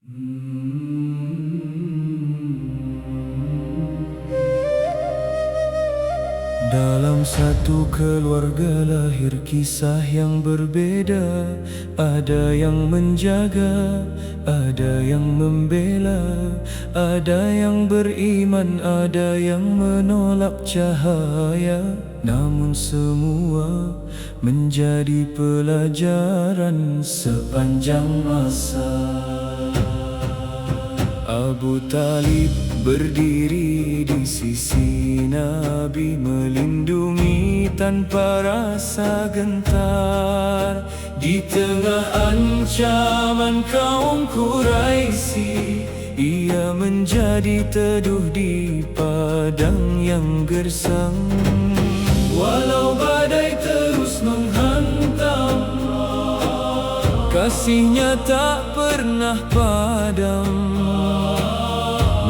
Dalam satu keluarga lahir kisah yang berbeda. Ada yang menjaga, ada yang membela, ada yang beriman, ada yang menolak cahaya. Namun semua menjadi pelajaran sepanjang masa. Abu Talib berdiri di sisi Nabi, melindungi tanpa rasa gentar. Di tengah ancaman kaum Quraisy, ia menjadi teduh di padang yang gersang. Walau badai terus menghantam, kasihnya tak pernah padam.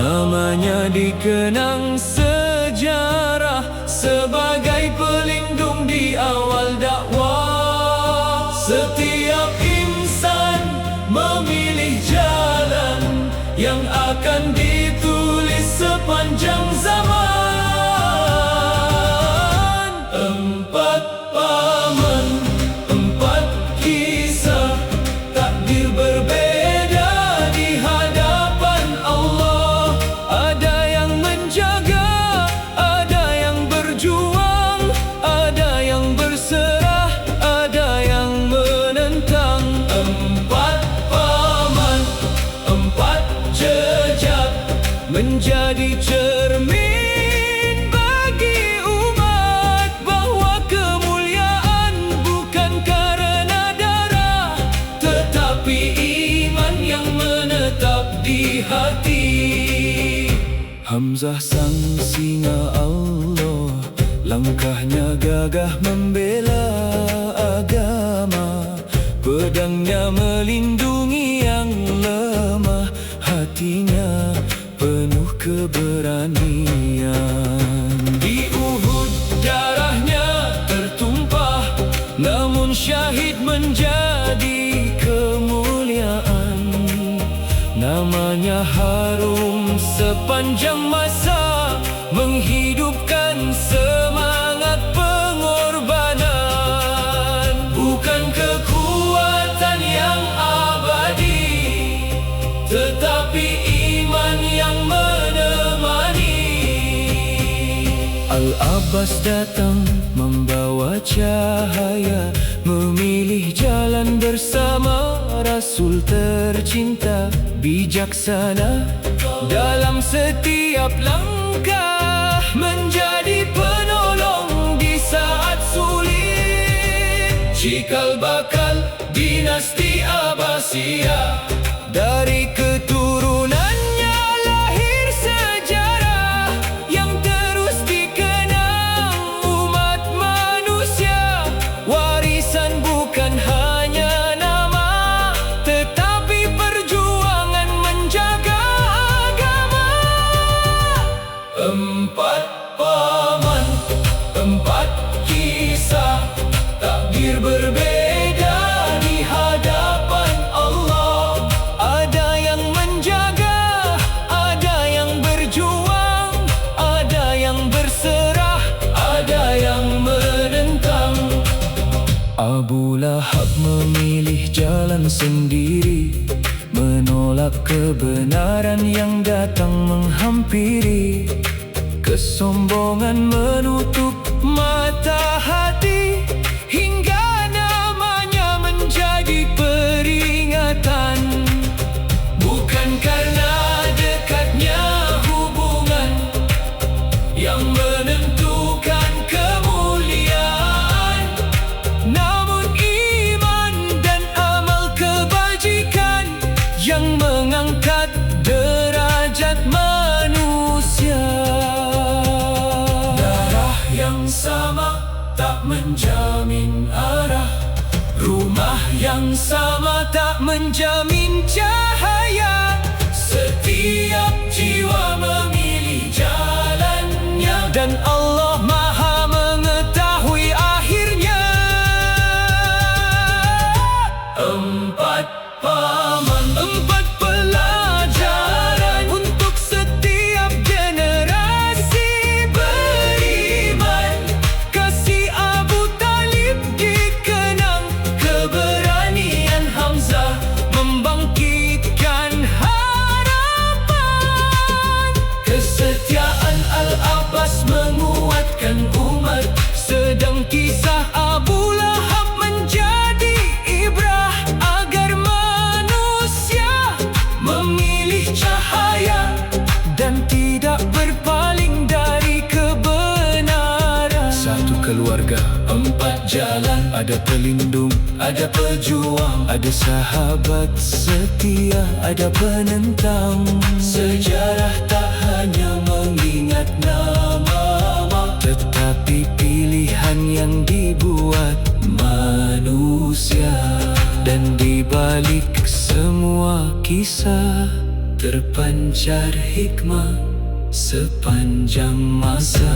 Namanya dikenang sejarah sebagai pelindung di awal dakwah. Setiap insan memilih jalan yang akan ditulis sepanjang zaman. Empat paman, empat kisah, takdir berbeda di hadapan Allah. Ada yang menjaga, ada yang berjuang, ada yang berserah, ada yang menentang. Empat paman, empat jejak, menjadi cermin bagi umat bahwa kemuliaan bukan karena darah, tetapi iman yang menetap di hati. Hamzah sang singa Allah, langkahnya gagah membela agama. Pedangnya melindungi yang lemah, hatinya penuh keberanian. Di Uhud darahnya tertumpah, namun syahid menjadi kemuliaan. Namanya harum sepanjang masa, menghidupkan semangat pengorbanan. Bukan kekuatan yang abadi, tetapi iman yang menemani. Al-Abbas datang membawa cahaya, memilih jalan bersama Rasul tercinta. Bijaksana dalam setiap langkah, menjadi penolong di saat sulit. Cikal bakal dinasti Abbasiyah, dari keturunannya lahir sejarah yang terus dikenang umat manusia. Warisan bukan hanya nama, tetapi perjuangan menjaga agama. Empat paman, empat kisah, takdir berbeda di hadapan Allah. Ada yang menjaga, ada yang berjuang, ada yang berserah, ada yang menentang. Abu Lahab memilih jalan sendiri, menolak kebenaran yang datang menghampiri. Kesombongan menutup mata hati, hingga namanya menjadi peringatan. Bukan karena dekatnya hubungan yang menentukan kemuliaan, namun iman dan amal kebajikan yang mengangkat derajat manusia. Darah yang sama tak menjamin arah, rumah yang sama tak menjamin cahaya. Setiap jiwa memilih jalannya, dan Allah Maha mengetahui akhirnya. Empat paman, empat pelajar, ada pelindung, ada pejuang, ada sahabat setia, ada penentang. Sejarah tak hanya mengingat nama, tetapi pilihan yang dibuat manusia. Dan di balik semua kisah terpancar hikmah sepanjang masa.